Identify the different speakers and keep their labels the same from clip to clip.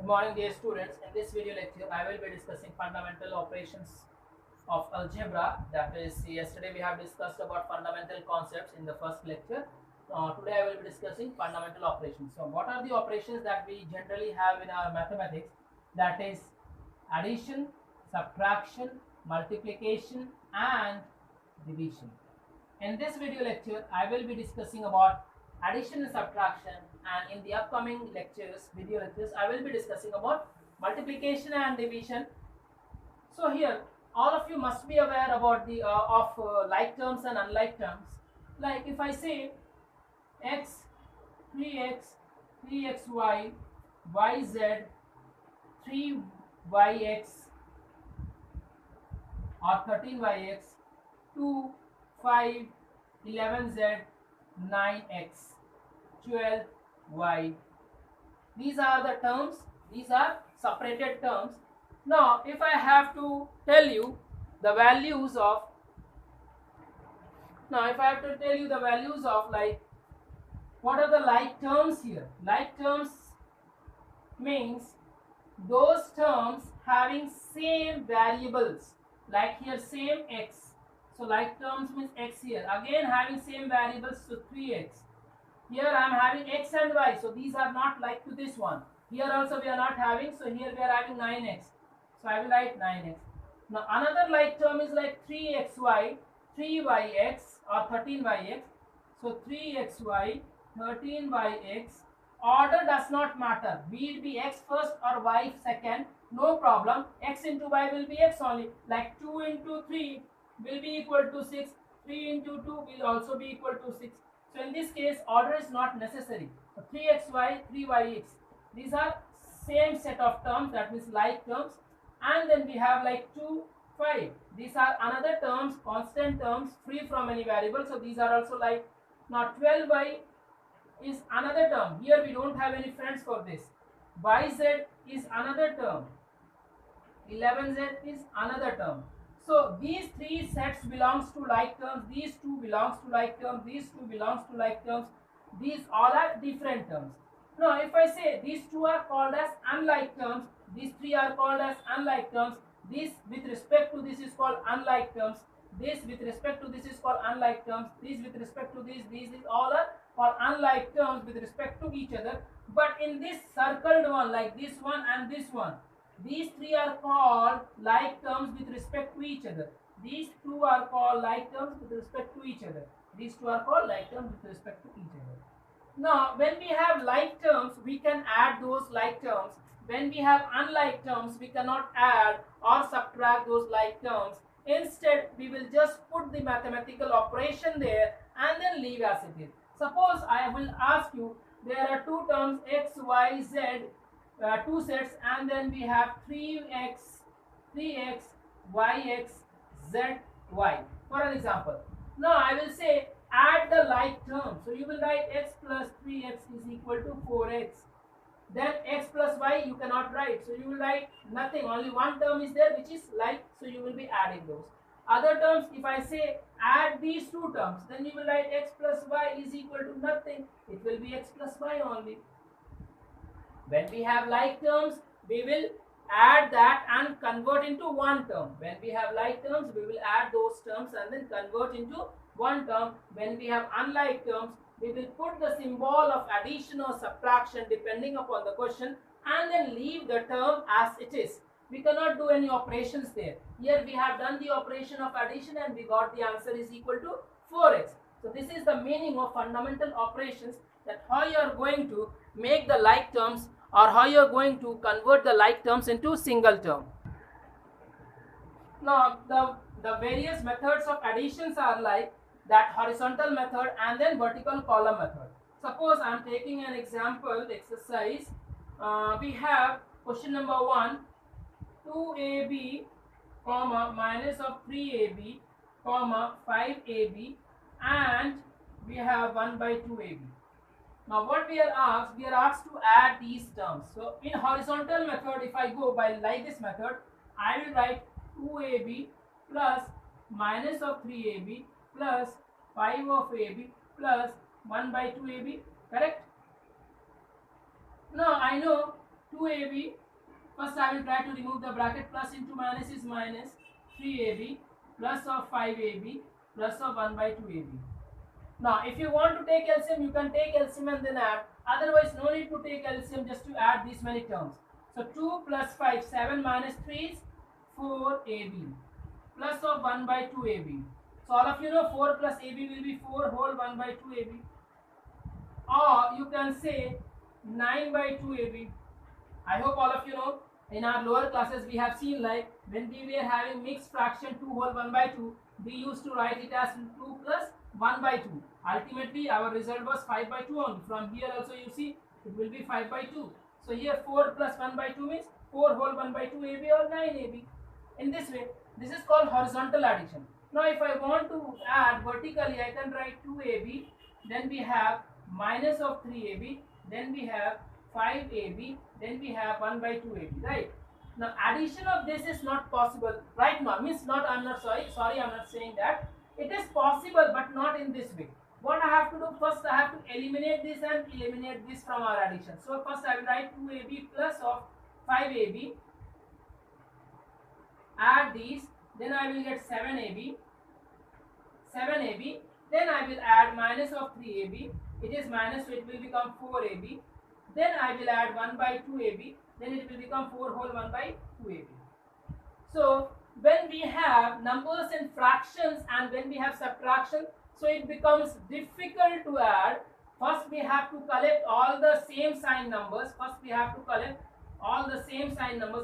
Speaker 1: morning, dear students. In this video lecture, I will be discussing fundamental operations of algebra. That is, yesterday we have discussed about fundamental concepts in the first lecture. Today I will be discussing fundamental operations. So, what are the operations that we generally have in our mathematics? That is addition, subtraction, multiplication, and division. In this video lecture, I will be discussing about addition and subtraction, and in the upcoming video lectures, I will be discussing about multiplication and division. So here, all of you must be aware about the like terms and unlike terms. Like if I say x, 3x, 3xy, yz, 3yx, or 13yx, 2, 5, 11z, 9x, 12y. These are the terms, these are separated terms. Now, if I have to tell you the values of, like, what are the like terms here? Like terms means those terms having same variables, like here same x. So like terms means x here, again having same variables, so 3x. Here I am having x and y, so these are not like to this one. Here also we are not having, so here we are having 9x. So I will write 9x. Now another like term is like 3xy, 3yx, or 13yx. So 3xy, 13yx. Order does not matter, be it be x first or y second, no problem. X into y will be x only. Like 2 into 3 will be equal to 6, 3 into 2 will also be equal to 6. So in this case, order is not necessary. So 3xy, 3yx, these are same set of terms, that means like terms. And then we have like 2, 5. These are another terms, constant terms, free from any variable. So these are also like. Now 12y is another term. Here we don't have any friends for this. Yz is another term. 11z is another term. So these three sets belongs to like terms, these two belongs to like terms, these two belongs to like terms, these all are different terms. Now if I say these two are called as unlike terms, these three are called as unlike terms, this with respect to this is called unlike terms, this with respect to this is called unlike terms, this with respect to this, these is all are called unlike terms with respect to each other. But in this circled one, like this one and this one, these three are called like terms with respect to each other. These two are called like terms with respect to each other. These two are called like terms with respect to each other. Now, when we have like terms, we can add those like terms. When we have unlike terms, we cannot add or subtract those like terms. Instead, we will just put the mathematical operation there and then leave as it is. Suppose I will ask you, there are two terms x, y, z, two sets, and then we have 3x, yx, z, y. For an example, now I will say add the like terms. So you will write x plus 3x is equal to 4x. Then x plus y you cannot write, so you will write nothing, only one term is there which is like, so you will be adding those. Other terms, if I say add these two terms, then you will write x plus y is equal to nothing, it will be x plus y only. When we have like terms, we will add that and convert into one term. When we have like terms, we will add those terms and then convert into one term. When we have unlike terms, we will put the symbol of addition or subtraction depending upon the question and then leave the term as it is. We cannot do any operations there. Here we have done the operation of addition and we got the answer is equal to 4x. So this is the meaning of fundamental operations, that how you are going to make the like terms or how you are going to convert the like terms into single term. Now the various methods of additions are like that horizontal method and then vertical column method. Suppose I am taking an example exercise. We have question number 1, 2ab comma minus of 3ab comma 5ab, and we have 1 by 2ab. Now what we are asked to add these terms. So in horizontal method, if I go by like this method, I will write 2ab plus minus of 3ab plus 5 of ab plus 1 by 2ab, correct? Now I know 2ab. First I will try to remove the bracket. Plus into minus is minus. 3ab plus of 5ab plus of 1 by 2ab. Now if you want to take LCM, you can take LCM and then add. Otherwise no need to take LCM, just to add these many terms. So 2 plus 5, 7 minus 3 is 4ab plus of 1 by 2ab. So all of you know 4 plus ab will be 4 whole 1 by 2ab. Or you can say 9 by 2ab. I hope all of you know, in our lower classes we have seen, like when we were having mixed fraction 2 whole 1 by 2, we used to write it as 2 plus 1 by 2. Ultimately our result was 5 by 2 only. From here also you see it will be 5 by 2. So here 4 plus 1 by 2 means 4 whole 1 by 2 ab or 9 ab. In this way, this is called horizontal addition. Now if I want to add vertically, I can write 2ab, then we have minus of 3ab, then we have 5ab, then we have 1 by 2ab, right? Now addition of this is not possible right now. Means not, I'm not sorry, I'm not saying that. It is possible but not in this way. What I have to do, first I have to eliminate this and eliminate this from our addition. So first I will write 2ab plus of 5ab, add these, then I will get 7ab, then I will add minus of 3ab, it is minus, so it will become 4ab, then I will add 1 by 2ab, then it will become 4 whole 1 by 2ab. So when we have numbers in fractions and when we have subtraction, so it becomes difficult to add. First we have to collect all the same sign numbers.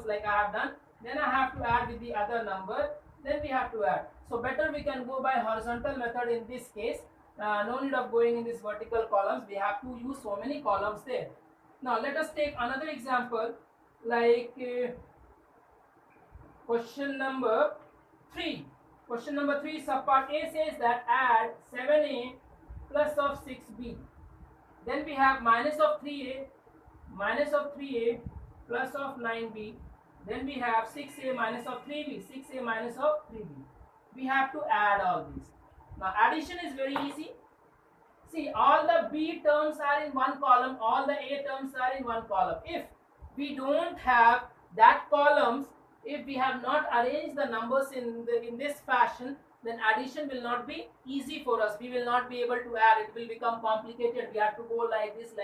Speaker 1: Like I have done. Then I have to add with the other number. Then we have to add. So better we can go by horizontal method in this case. No need of going in this vertical columns. We have to use so many columns there. Now let us take another example, like question number 3. Question number 3, subpart A says that add 7a plus of 6b. Then we have minus of 3a plus of 9b. Then we have 6a minus of 3b, We have to add all these. Now addition is very easy. See, all the b terms are in one column, all the a terms are in one column. If we don't have that columns, if we have not arranged the numbers in this fashion, then addition will not be easy for us. We will not be able to add. It will become complicated. We have to go like this,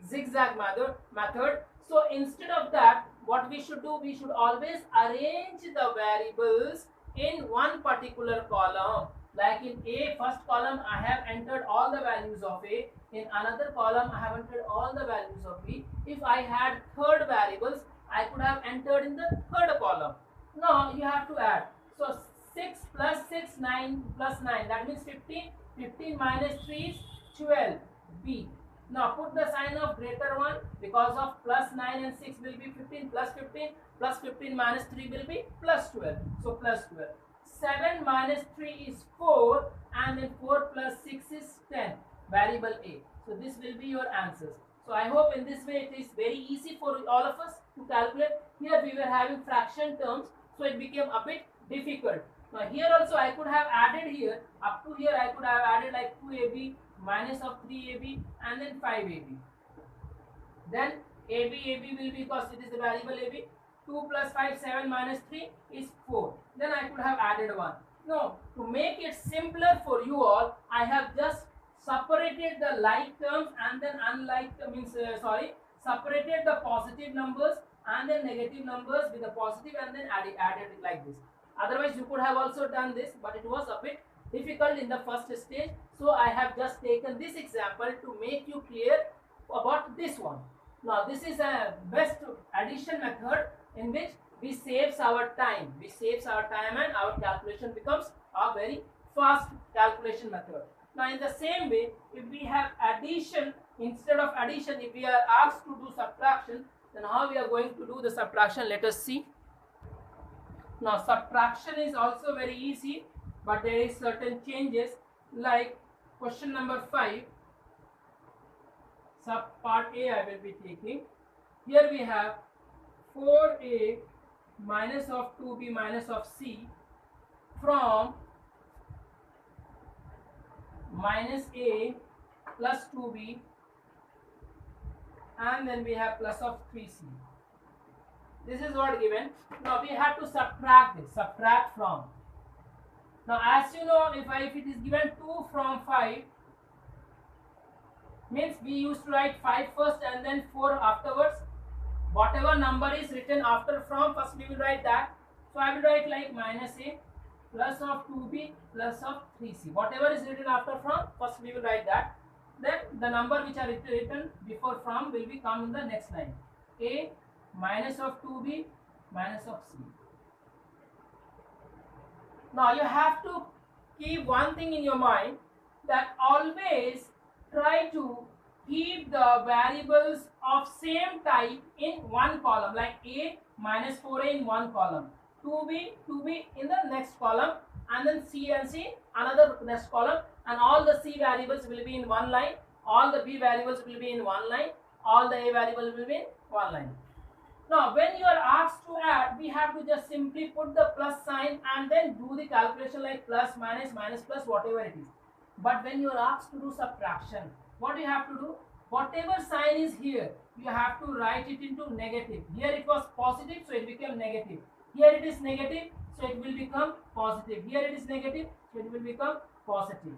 Speaker 1: zigzag method. So instead of that, what we should do, we should always arrange the variables in one particular column. Like in A, first column I have entered all the values of A. In another column I have entered all the values of B. If I had third variables, I could have entered in the third column. Now you have to add. So 6 plus 6, 9 plus 9, that means 15. 15 minus 3 is 12. B. Now put the sign of greater one, because of plus 9 and 6 will be 15, plus 15, plus 15 minus 3 will be plus 12. So plus 12. 7 minus 3 is 4, and then 4 plus 6 is 10. Variable A. So this will be your answers. So I hope in this way it is very easy for all of us to calculate. Here we were having fraction terms, so it became a bit difficult. Now here also I could have added here, up to here I could have added like 2ab minus of 3ab and then 5ab. Then ab will be, because it is the variable ab, 2 plus 5, 7 minus 3 is 4. Then I could have added 1. No, to make it simpler for you all, I have just separated the like terms and then unlike, separated the positive numbers and then negative numbers with the positive and then added it like this. Otherwise you could have also done this, but it was a bit difficult in the first stage. So I have just taken this example to make you clear about this one. Now this is a best addition method in which we saves our time. And our calculation becomes a very fast calculation method. Now in the same way, if we have addition, instead of addition, if we are asked to do subtraction, then how we are going to do the subtraction, let us see. Now subtraction is also very easy, but there is certain changes, like question number 5, sub part A I will be taking. Here we have 4a minus of 2b minus of c from minus a plus 2b, and then we have plus of 3c. This is what given. Now we have to subtract this. Subtract from. Now as you know, if it is given 2 from 5, means we used to write 5 first and then 4 afterwards. Whatever number is written after from, first we will write that. So I will write like minus a plus of 2b plus of 3c. Whatever is written after from, first we will write that. Then the number which are written before from will be come in the next line. A minus of 2b minus of c. Now you have to keep one thing in your mind, that always try to keep the variables of same type in one column, like a minus 4a in one column, 2b in the next column, and then c and c another next column, and all the c variables will be in one line, all the b variables will be in one line, all the a variables will be in one line. Now when you are asked to add, we have to just simply put the plus sign and then do the calculation like plus minus minus plus whatever it is. But when you are asked to do subtraction, what do you have to do? Whatever sign is here, you have to write it into negative. Here it was positive, so it became negative. Here it is negative, so it will become positive. Here it is negative, so it will become positive.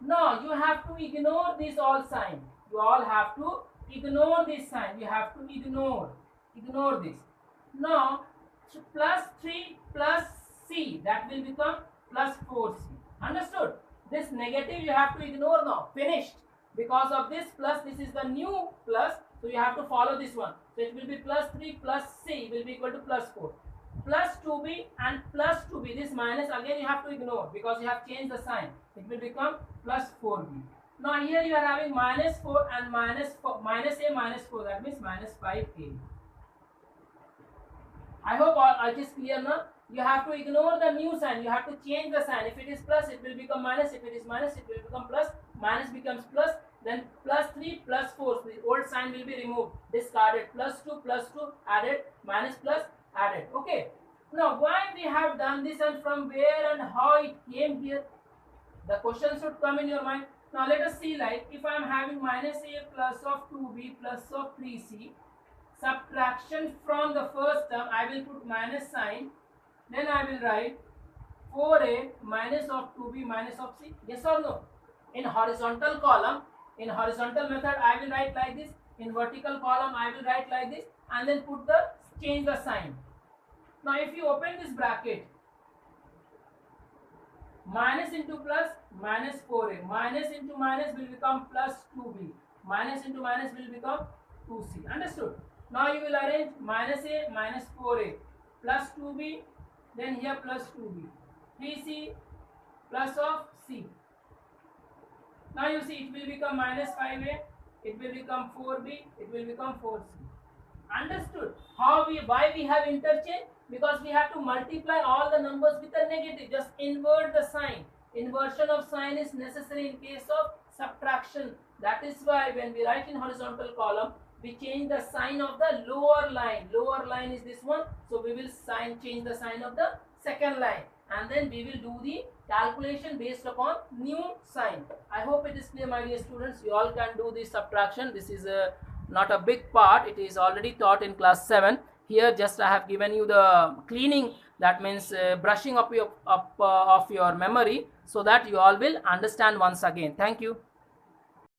Speaker 1: Now you have to ignore this all sign. You all have to ignore this sign. You have to ignore this. Now plus 3 plus c, that will become plus 4c. Understood? This negative you have to ignore now. Finished. Because of this plus, this is the new plus, so you have to follow this one. So it will be plus 3 plus c will be equal to plus 4. Plus 2b and plus 2b, this minus again you have to ignore because you have changed the sign. It will become plus 4b. Now here you are having minus 4 and minus 4, minus a minus 4, that means minus 5a. I hope all it is clear now. You have to ignore the new sign. You have to change the sign. If it is plus, it will become minus. If it is minus, it will become plus. Minus becomes plus. Then plus 3 plus 4. So the old sign will be removed, discarded. Plus 2 added. Minus plus added. Okay. Now why we have done this and from where and how it came here? The question should come in your mind. Now let us see, like if I am having minus a plus of 2b plus of 3c. Subtraction from the first term, I will put minus sign. Then I will write 4a minus of 2b minus of c. Yes or no? In horizontal column, in horizontal method, I will write like this. In vertical column, I will write like this, and then change the sign. Now if you open this bracket, minus into plus minus 4a, minus into minus will become plus 2b, minus into minus will become 2c. Understood? Now you will arrange minus a minus 4a plus 2b, then here plus 2b, 3c plus of c. Now you see it will become minus 5a, it will become 4b, it will become 4c. Understood? Why we have interchange? Because we have to multiply all the numbers with a negative. Just invert the sign. Inversion of sign is necessary in case of subtraction. That is why when we write in horizontal column, we change the sign of the lower line. Lower line is this one, so we will change the sign of the second line, and then we will do the calculation based upon new sign. I hope it is clear, my dear students. You all can do this subtraction. This is not a big part. It is already taught in class 7. Here just I have given you the cleaning, that means brushing up of your memory, so that you all will understand once again. Thank you.